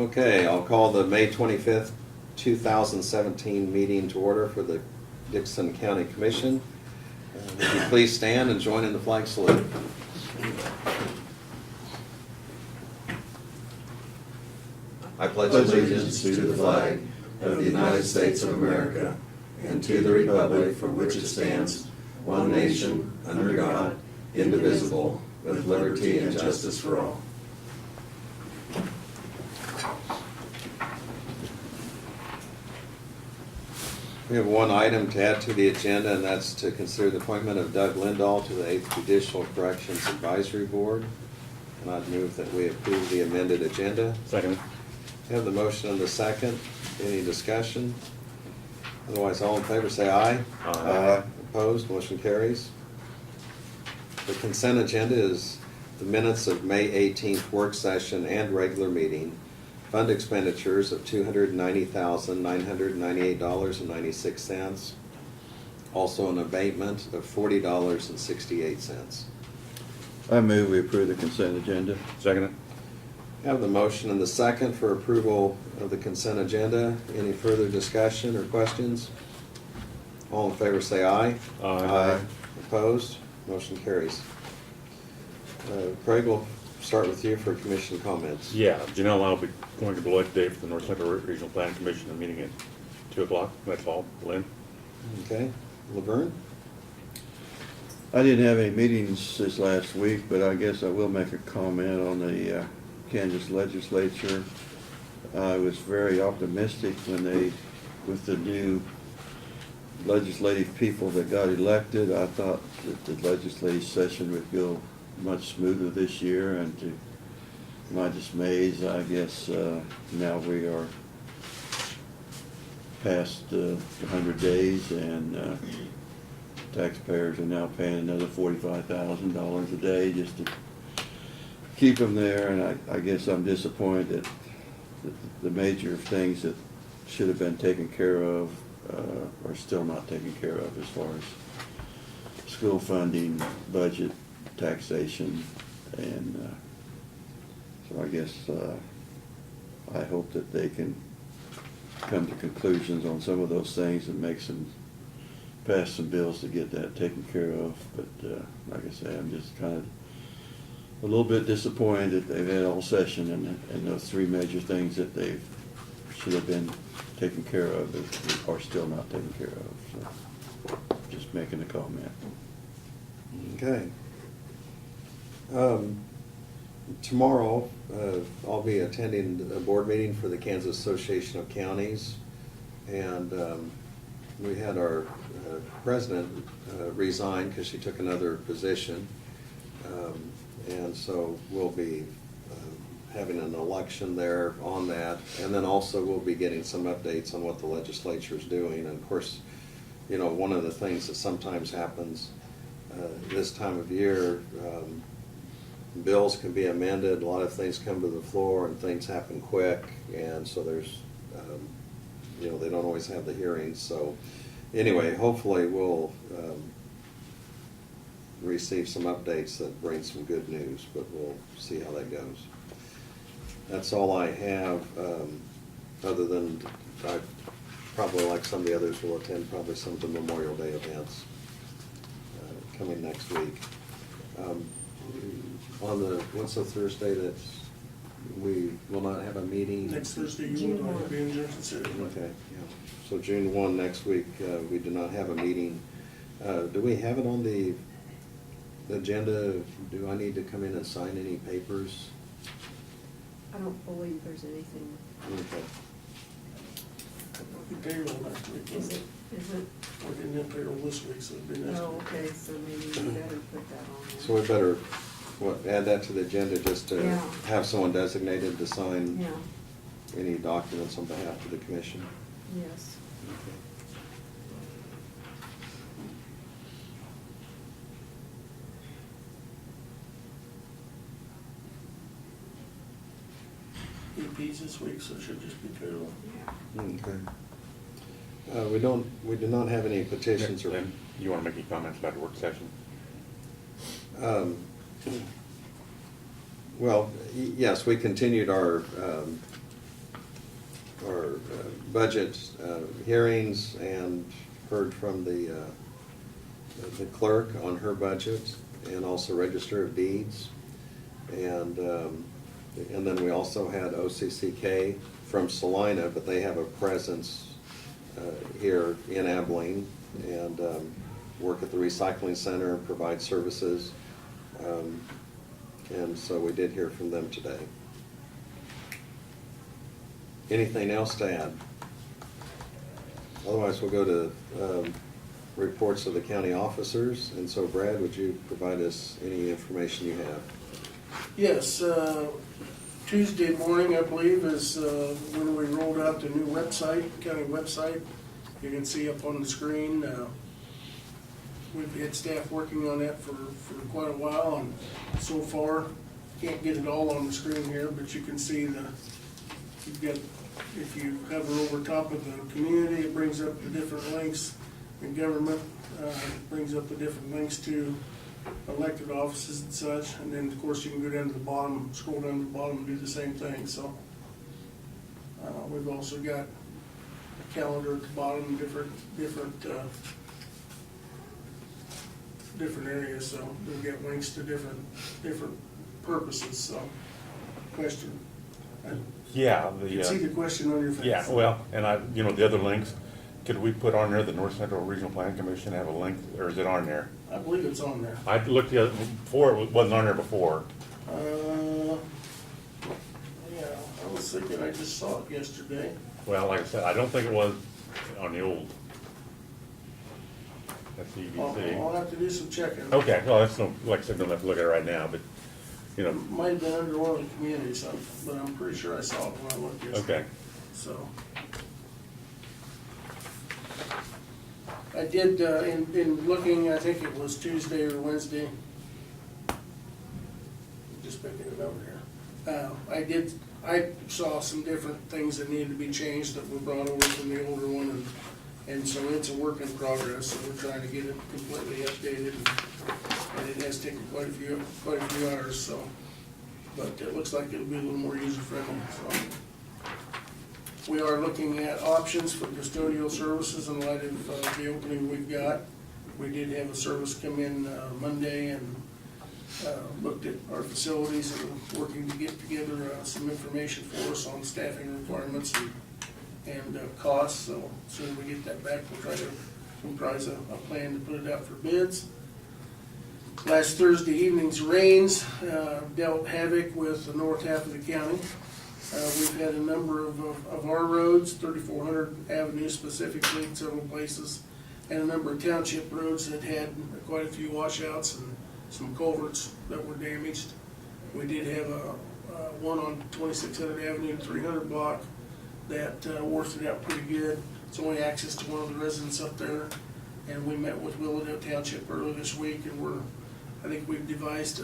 Okay, I'll call the May 25th, 2017 meeting to order for the Dixon County Commission. Would you please stand and join in the flag salute? I pledge allegiance to the flag of the United States of America and to the republic for which it stands, one nation, under God, indivisible, with liberty and justice for all. We have one item to add to the agenda, and that's to consider the appointment of Doug Lindahl to the 8th Judicial Corrections Advisory Board. And I'd move that we approve the amended agenda. Second. We have the motion and the second. Any discussion? Otherwise, all in favor say aye. Aye. Opposed? Motion carries. The consent agenda is the minutes of May 18th work session and regular meeting. Fund expenditures of $290,998.96. Also an abatement of $40.68. I move we approve the consent agenda. Second. Have the motion and the second for approval of the consent agenda. Any further discussion or questions? All in favor say aye. Aye. Opposed? Motion carries. Craig, we'll start with you for commission comments. Yeah, Janelle, I'll be going to Beloit today for the North Central Regional Planning Commission, a meeting at 2 o'clock. That's all. Lynn? Okay. Laverne? I didn't have any meetings this last week, but I guess I will make a comment on the Kansas legislature. I was very optimistic when with the new legislative people that got elected. I thought that the legislative session would go much smoother this year, and to my dismay, I guess now we are past 100 days, and taxpayers are now paying another $45,000 a day just to keep them there. And I guess I'm disappointed that the major things that should have been taken care of are still not taken care of, as far as school funding, budget, taxation, and so I guess I hope that they can come to conclusions on some of those things and pass some bills to get that taken care of. But like I say, I'm just kind of a little bit disappointed that they've had all session and those three major things that they should have been taken care of are still not taken care of. So just making a comment. Okay. Tomorrow, I'll be attending a board meeting for the Kansas Association of Counties, and we had our president resign because she took another position, and so we'll be having an election there on that, and then also we'll be getting some updates on what the legislature is doing. And of course, you know, one of the things that sometimes happens this time of year, bills can be amended, a lot of things come to the floor and things happen quick, and so there's, you know, they don't always have the hearings. So anyway, hopefully we'll receive some updates that bring some good news, but we'll see how that goes. That's all I have, other than I probably, like some of the others, will attend probably some of the Memorial Day events coming next week. On the, what's the Thursday that we will not have a meeting? Next Thursday, you will not be in Jefferson City. Okay, yeah. So June 1 next week, we do not have a meeting. Do we have it on the agenda? Do I need to come in and sign any papers? I don't believe there's anything. Okay. I'll be payroll next week. Is it? We're getting in payroll this week, so it'll be next week. Oh, okay, so maybe we better put that on there. So we better, add that to the agenda just to Yeah. have someone designated to sign Yeah, any documents on behalf of the commission? yes. Okay. EPs this week, so it should just be payroll. Yeah. Okay. We do not have any petitions or. Lynn, you want to make any comments about the work session? Well, yes, we continued our our budget hearings and heard from the clerk on her budget, and also Register of Deeds. And then we also had OCCK from Salina, but they have a presence here in Abilene, and work at the recycling center and provide services. And so we did hear from them today. Anything else to add? Otherwise, we'll go to reports of the county officers. And so Brad, would you provide us any information you have? Yes, Tuesday morning, I believe, is when we rolled out the new website, county website. You can see up on the screen. We've had staff working on that for quite a while, and so far, can't get it all on the screen here, but you can see you've got, if you hover over top of the community, it brings up the different links. In government, brings up the different links to elected offices and such, and then of course you can go down to the bottom, scroll down to the bottom and do the same thing. So we've also got a calendar at the bottom, different areas. So we've got links to different purposes. So question. Yeah, I can see the question on your face. yeah, well, and the other links, could we put on there the North Central Regional Planning Commission have a link, or is it on there? I believe it's on there. I looked the other, before, it wasn't on there before. Yeah, I was thinking, I just saw it yesterday. Well, like I said, I don't think it was on the old I'll SCDC. have to do some checking. Okay, well, that's no, like I said, don't have to look at it right now, but, Might have been under one of the communities, but I'm pretty sure I saw it when I looked yesterday. okay. So. I did, in looking, I think it was Tuesday or Wednesday. Just making it over here. I saw some different things that needed to be changed that were brought over from the older one, and so it's a work in progress, so we're trying to get it completely updated, and it has taken quite a few hours, so. But it looks like it'll be a little more user-friendly, so. We are looking at options for custodial services in light of the opening we've got. We did have a service come in Monday and looked at our facilities and are working to get together some information for us on staffing requirements and costs. So as soon as we get that back, we'll try to comprise a plan to put it out for bids. Last Thursday evening's rains dealt havoc with the north half of the county. We've had a number of our roads, 3400 Avenue specifically in several places, and a number of township roads that had quite a few washouts and some culverts that were damaged. We did have one on 2600 Avenue, 300 block, that worked it out pretty good. It's only access to one of the residents up there, and we met with Willowdale Township earlier this week, and I think we've devised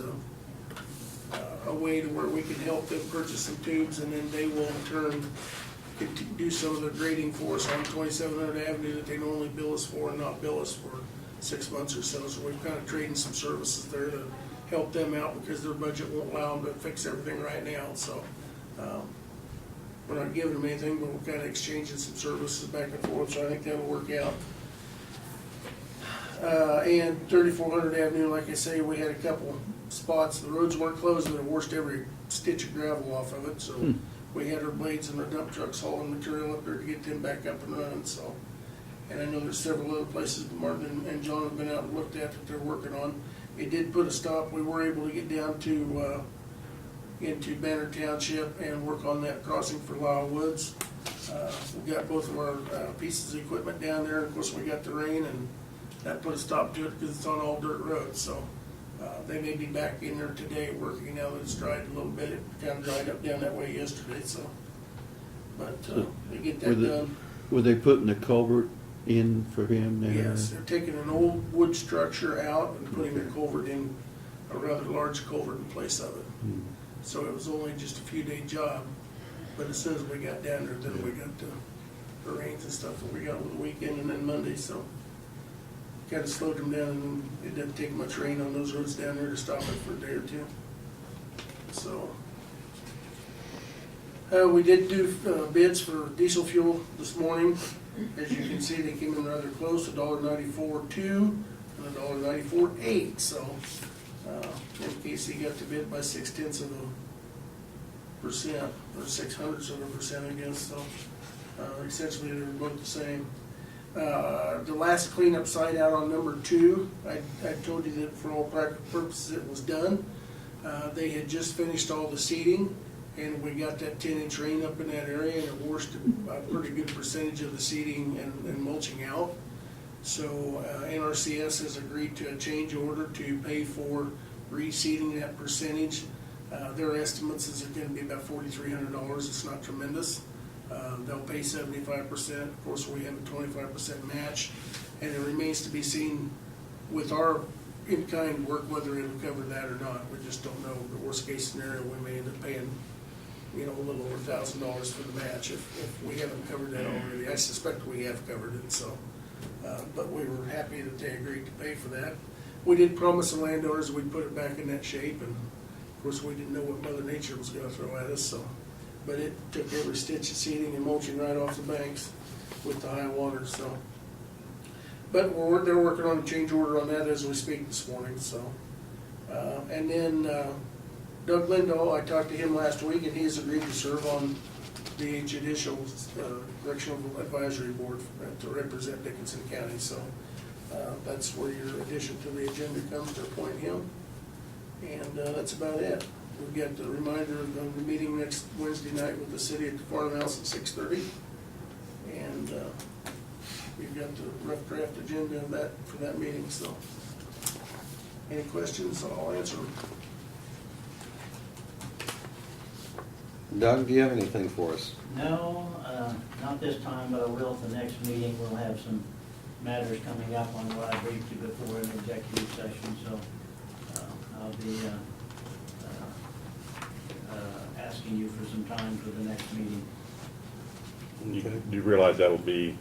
a way to where we can help them purchase some tubes, and then they will in turn do some of the grading for us on 2700 Avenue that they normally bill us for and not bill us for 6 months or so. So we've kind of trading some services there to help them out because their budget won't allow them to fix everything right now. So we're not giving them anything, but we're kind of exchanging some services back and forth. So I think that'll work out. And 3400 Avenue, like I say, we had a couple spots. The roads weren't closed, but it washed every stitch of gravel off of it. So we had our blades and our dump trucks hauling material up there to get them back up and running. So, and I know there's several other places that Martin and John have been out and looked at that they're working on. It did put a stop. We were able to get down to into Banner Township and work on that crossing for Lyle Woods. We got both of our pieces of equipment down there. Of course, we got the rain, and that put a stop to it because it's on all dirt roads. So they may be back in there today working now that it's dried a little bit. It kind of dried up down that way yesterday. So, but they get that done. Were they putting the culvert in for him there? Yes, they're taking an old wood structure out and putting a culvert in, a rather large culvert in place of it. So it was only just a few-day job, but as soon as we got down there, then we got the rains and stuff that we got over the weekend and then Monday, so kind of slowed them down, and it doesn't take much rain on those roads down there to stop it for a day or two. So We did do bids for diesel fuel this morning. As you can see, they came in rather close, $1.94.2 and $1.94.8. So MKC got the bid by 0.6%, or 0.06%, I guess. So essentially they're both the same. The last cleanup site out on number 2, I told you that for all practical purposes it was done. They had just finished all the seeding, and we got that 10-inch rain up in that area, and it washed a pretty good percentage of the seeding and mulching out. So NRCS has agreed to a change order to pay for reseeding that percentage. Their estimates is going to be about $4,300. It's not tremendous. They'll pay 75%. Of course, we have a 25% match, and it remains to be seen with our in-kind work whether it'll cover that or not. We just don't know. The worst-case scenario, we may end up paying, a little over $1,000 for the match if we haven't covered that already. I suspect we have covered it. So, but we were happy that they agreed to pay for that. We did promise the landowners we'd put it back in that shape, and of course, we didn't know what Mother Nature was going to throw at us. So. But it took every stitch of seeding and mulching right off the banks with the high water, so. But they're working on a change order on that as we speak this morning, so. And then Doug Lindahl, I talked to him last week, and he has agreed to serve on the Judicial Correctional Advisory Board to represent Dickinson County, so. That's where your addition to the agenda comes to appoint him. And that's about it. We've got the reminder of the meeting next Wednesday night with the city at the farmhouse at 6:30. And we've got the rough draft agenda of that for that meeting, so. Any questions, I'll answer them. Doug, do you have anything for us? No, not this time, but I will at the next meeting. We'll have some matters coming up on what I briefed you before in the executive session, so I'll be asking you for some time for the next meeting. Do you realize that'll be 2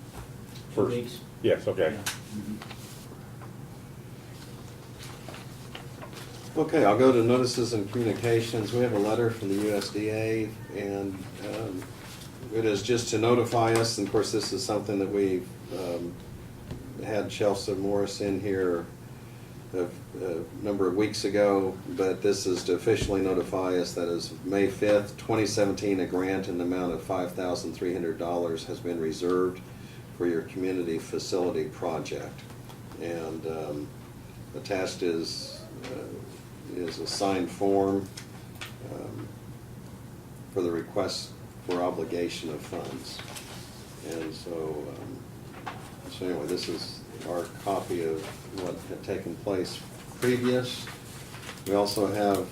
first? weeks. Yes, okay. Yeah. Mhm. Okay, I'll go to notices and communications. We have a letter from the USDA, and it is just to notify us, and of course this is something that we had Chelsea Morris in here a number of weeks ago, but this is to officially notify us that as of May 5th, 2017, a grant in the amount of $5,300 has been reserved for your community facility project. And attached is a signed form for the request for obligation of funds. And so anyway, this is our copy of what had taken place previous. We also have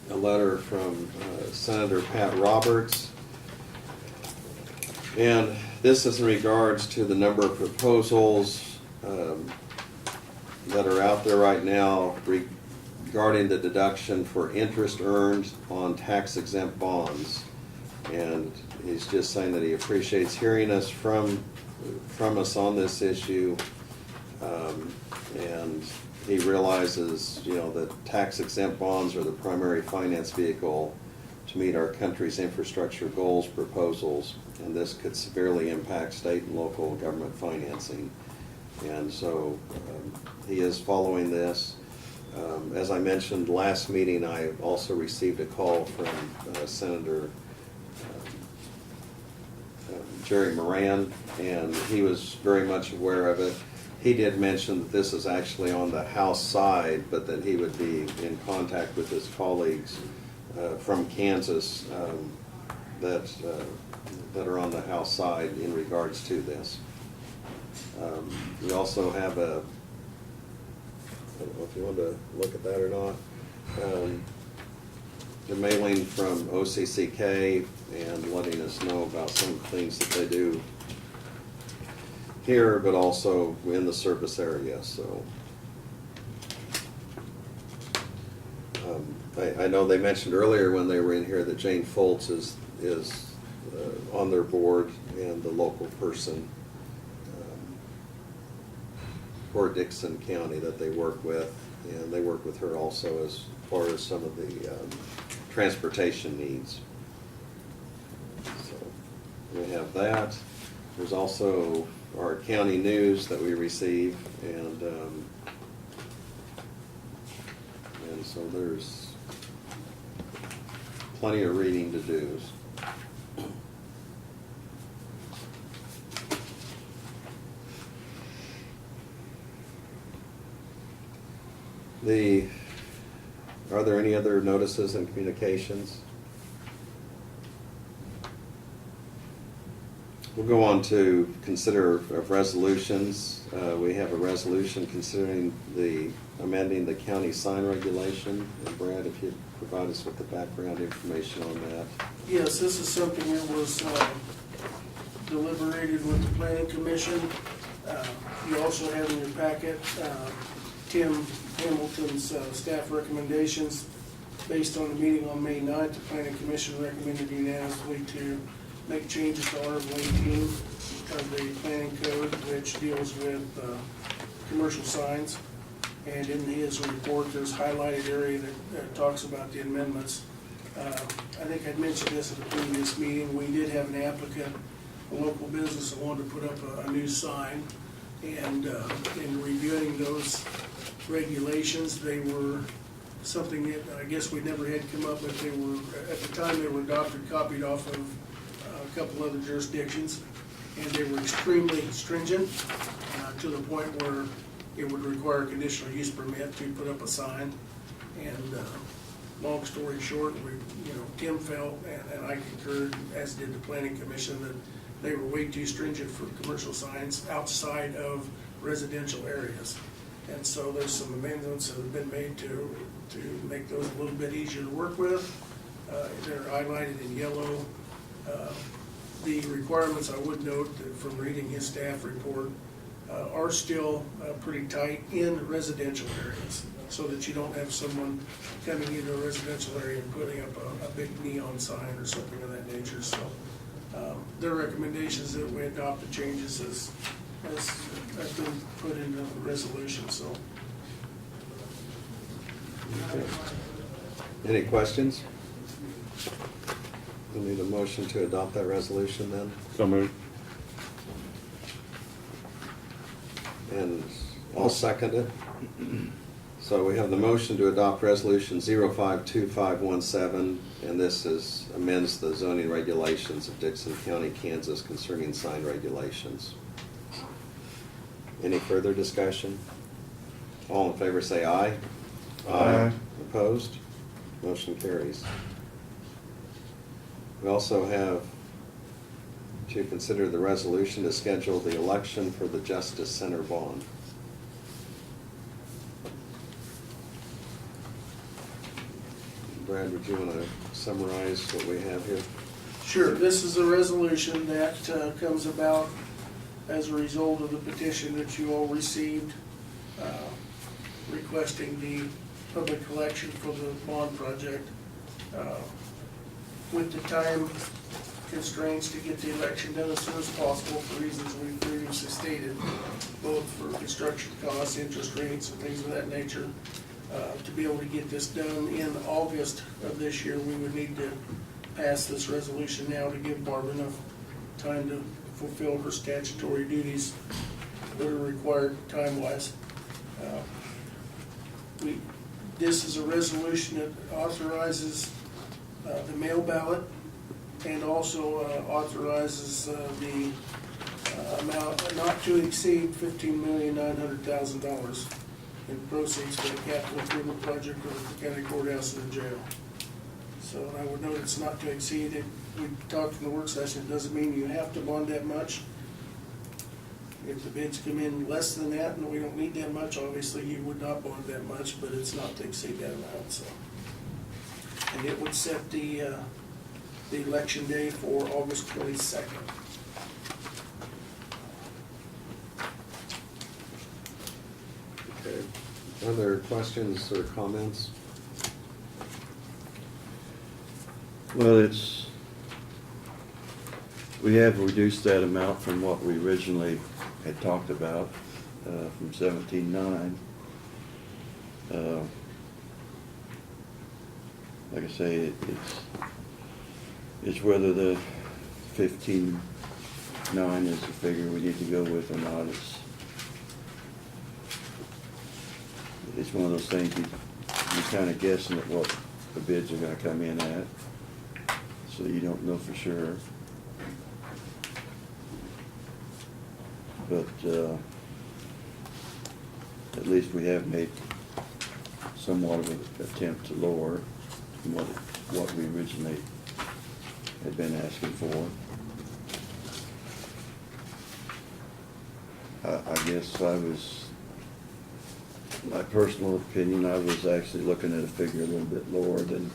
a letter from Senator Pat Roberts. And this is in regards to the number of proposals that are out there right now regarding the deduction for interest earned on tax-exempt bonds. And he's just saying that he appreciates hearing us from us on this issue, and he realizes, that tax-exempt bonds are the primary finance vehicle to meet our country's infrastructure goals proposals, and this could severely impact state and local government financing. And so he is following this. As I mentioned last meeting, I also received a call from Senator Jerry Moran, and he was very much aware of it. He did mention that this is actually on the House side, but that he would be in contact with his colleagues from Kansas that are on the House side in regards to this. We also have I don't know if you want to look at that or not. The mailing from OCCK and letting us know about some of the things that they do here, but also in the service area. So I know they mentioned earlier when they were in here that Jane Foltz is on their board and the local person for Dickinson County that they work with, and they work with her also as far as some of the transportation needs. We have that. There's also our county news that we receive, and so there's plenty of reading to do. Are there any other notices and communications? We'll go on to consider of resolutions. We have a resolution considering amending the county sign regulation. And Brad, if you'd provide us with the background information on that. Yes, this is something that was deliberated with the planning commission. You also have in your packet Tim Hamilton's staff recommendations. Based on the meeting on May 9th, the planning commission recommended unanimously to make changes to Article 18 of the planning code, which deals with commercial signs. And in his report, there's a highlighted area that talks about the amendments. I think I'd mentioned this at the previous meeting. We did have an applicant, a local business that wanted to put up a new sign. And in reviewing those regulations, they were something that I guess we never had come up with. They were, at the time they were adopted, copied off of a couple other jurisdictions. And they were extremely stringent to the point where it would require a conditional use permit to put up a sign. And long story short, Tim felt, and I concurred, as did the planning commission, that they were way too stringent for commercial signs outside of residential areas. And so there's some amendments that have been made to make those a little bit easier to work with. They're highlighted in yellow. The requirements, I would note that from reading his staff report, are still pretty tight in residential areas, so that you don't have someone coming into a residential area and putting up a big neon sign or something of that nature. So their recommendations that we adopt the changes as been put into the resolution. So Okay. Any questions? We need a motion to adopt that resolution then, So moved. and I'll second it. So we have the motion to adopt resolution 052517, and this amends the zoning regulations of Dixon County, Kansas concerning sign regulations. Any further discussion? All in favor say aye. Aye. Opposed? Motion carries. We also have to consider the resolution to schedule the election for the Justice Center bond. Brad, would you want to summarize what we have here? sure, this is a resolution that comes about as a result of the petition that you all received requesting the public election for the bond project. With the time constraints to get the election done as soon as possible for reasons we've previously stated, both for construction costs, interest rates, and things of that nature. To be able to get this done in August of this year, we would need to pass this resolution now to give Barb enough time to fulfill her statutory duties that are required time-wise. This is a resolution that authorizes the mail ballot and also authorizes the amount not to exceed $15,900,000 in proceeds for the capital improvement project of the county courthouse and the jail. So I would note it's not to exceed it. We talked in the work session, it doesn't mean you have to bond that much. If the bids come in less than that and we don't need that much, obviously you would not bond that much, but it's not to exceed that amount, so. And it would set the election day for August 22nd. Okay. Other questions or comments? Well, we have reduced that amount from what we originally had talked about, from 17.9. Like I say, it's whether the 15.9 is the figure we need to go with or not. It's one of those things you're kind of guessing at what the bids are gonna come in at, so you don't know for sure. But, at least we have made somewhat of an attempt to lower from what we originally had been asking for. I guess my personal opinion, I was actually looking at a figure a little bit lower than,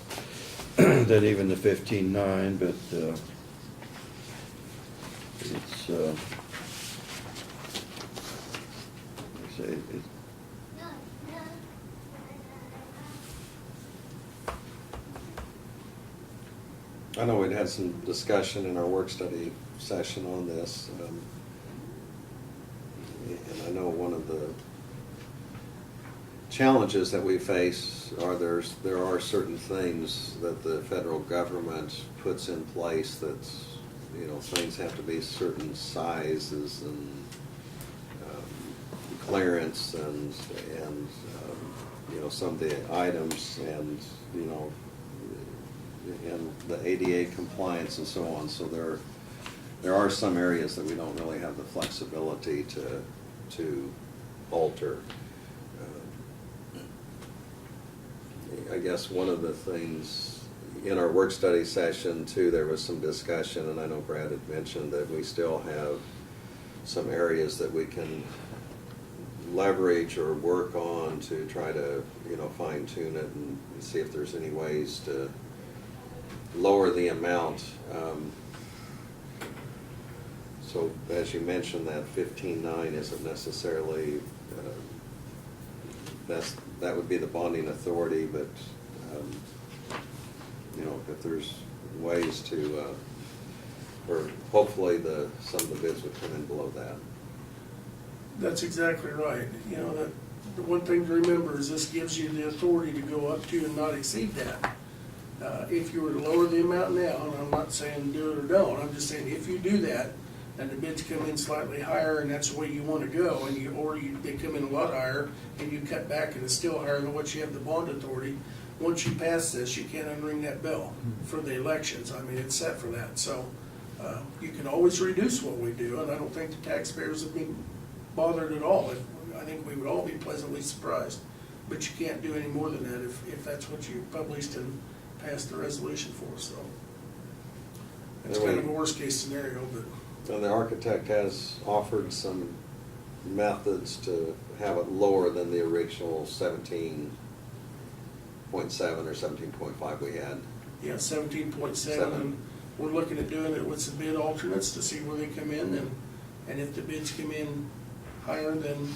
than even the 15.9, but, it's, like I say, it. I know we'd had some discussion in our work study session on this. And I know one of the challenges that we face are there are certain things that the federal government puts in place that's, things have to be certain sizes and clearance and some of the items and the ADA compliance and so on. So there are some areas that we don't really have the flexibility to alter. I guess one of the things in our work study session too, there was some discussion, and I know Brad had mentioned that we still have some areas that we can leverage or work on to try to, fine tune it and see if there's any ways to lower the amount. So as you mentioned, that 15.9 isn't necessarily, that would be the bonding authority, but, if there's ways to, or hopefully some of the bids would come in below that. That's exactly right. The one thing to remember is this gives you the authority to go up to and not exceed that. If you were to lower the amount now, and I'm not saying do it or don't, I'm just saying if you do that, and the bids come in slightly higher, and that's the way you want to go, and they come in a lot higher, and you cut back and it's still higher than what you have the bond authority, once you pass this, you can't unring that bell for the elections. I mean, it's set for that. So you can always reduce what we do, and I don't think the taxpayers would be bothered at all. I think we would all be pleasantly surprised. But you can't do any more than that if that's what you published and passed the resolution for, so. It's kind of a worst case scenario, but. And the architect has offered some methods to have it lower than the original 17.7 or 17.5 we had. Yeah, 17.7. Seven. We're looking at doing it with some bid alternates to see where they come in, and if the bids come in higher than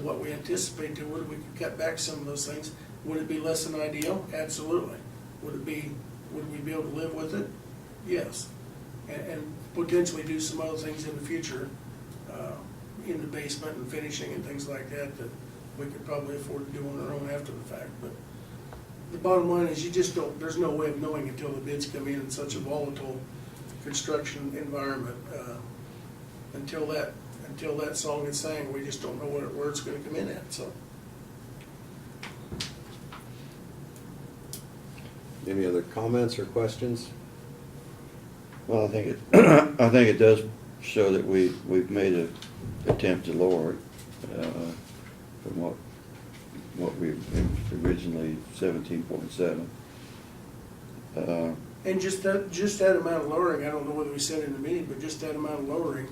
what we anticipate they would, we could cut back some of those things. Would it be less than ideal? Absolutely. Would we be able to live with it? Yes. And potentially do some other things in the future, in the basement and finishing and things like that we could probably afford to do on our own after the fact. But the bottom line is there's no way of knowing until the bids come in such a volatile construction environment. Until that song is sang, we just don't know where it's gonna come in at, so. Any other comments or questions? Well, I think it does show that we've made an attempt to lower it from what we originally 17.7. And just that amount of lowering, I don't know whether we said it in the meeting, but just that amount of lowering,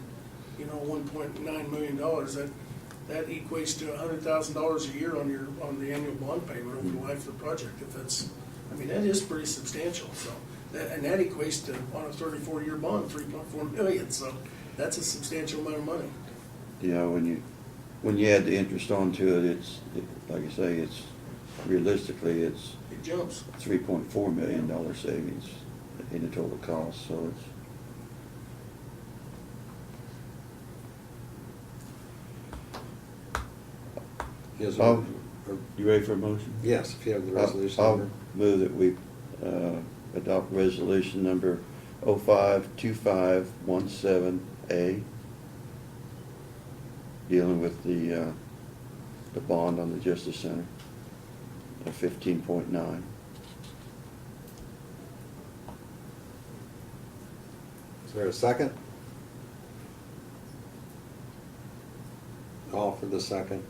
$1.9 million, that equates to $100,000 a year on the annual bond payment over the life of the project. That is pretty substantial. So, and that equates to, on a 34-year bond, $3.4 million. So that's a substantial amount of money. Yeah, when you add the interest onto it, like I say, realistically It jumps. $3.4 million savings in the total cost. So it's. Yes, You ready for a motion? yes, if you have the resolution I'll number. move that we adopt resolution number 052517A, dealing with the bond on the Justice Center of 15.9. Is there a second? All for the second.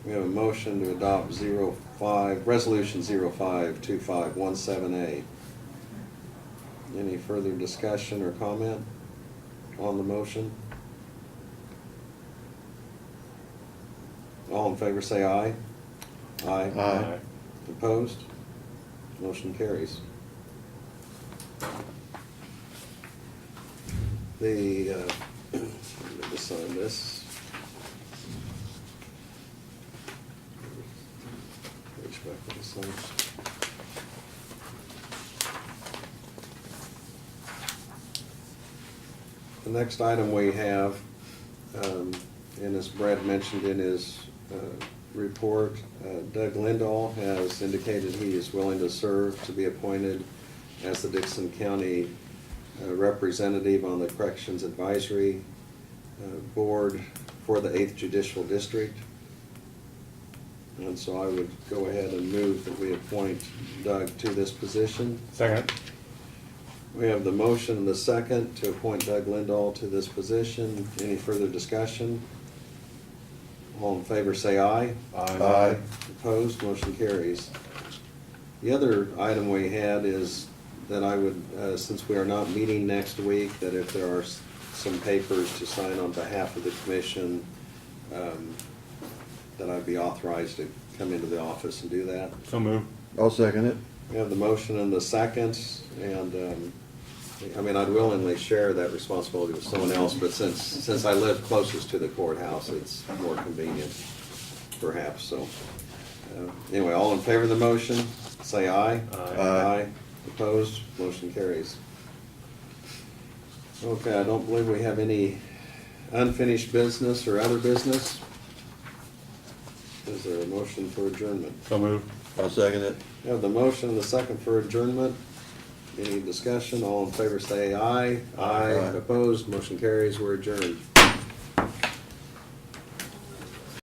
We have a motion to adopt resolution 052517A. Any further discussion or comment on the motion? All in favor say aye. Aye. Aye. Opposed? Motion carries. The, let me just sign this. Reach back to the sign. The next item we have, and as Brad mentioned in his report, Doug Lindahl has indicated he is willing to serve to be appointed as the Dixon County representative on the Corrections Advisory Board for the 8th Judicial District. And so I would go ahead and move that we appoint Doug to this position. Second. We have the motion and the second to appoint Doug Lindahl to this position. Any further discussion? All in favor say aye. Aye. Opposed, motion carries. The other item we had is that I would, since we are not meeting next week, that if there are some papers to sign on behalf of the commission, that I'd be authorized to come into the office and do that. So move. I'll second it. We have the motion and the second, and, I mean, I'd willingly share that responsibility with someone else, but since I live closest to the courthouse, it's more convenient, perhaps, so. Anyway, all in favor of the motion, say aye. Aye. Opposed, motion carries. Okay, I don't believe we have any unfinished business or other business. Is there a motion for adjournment? So move. I'll second it. We have the motion and the second for adjournment. Any discussion? All in favor say aye. Aye. Opposed, motion carries, we're adjourned.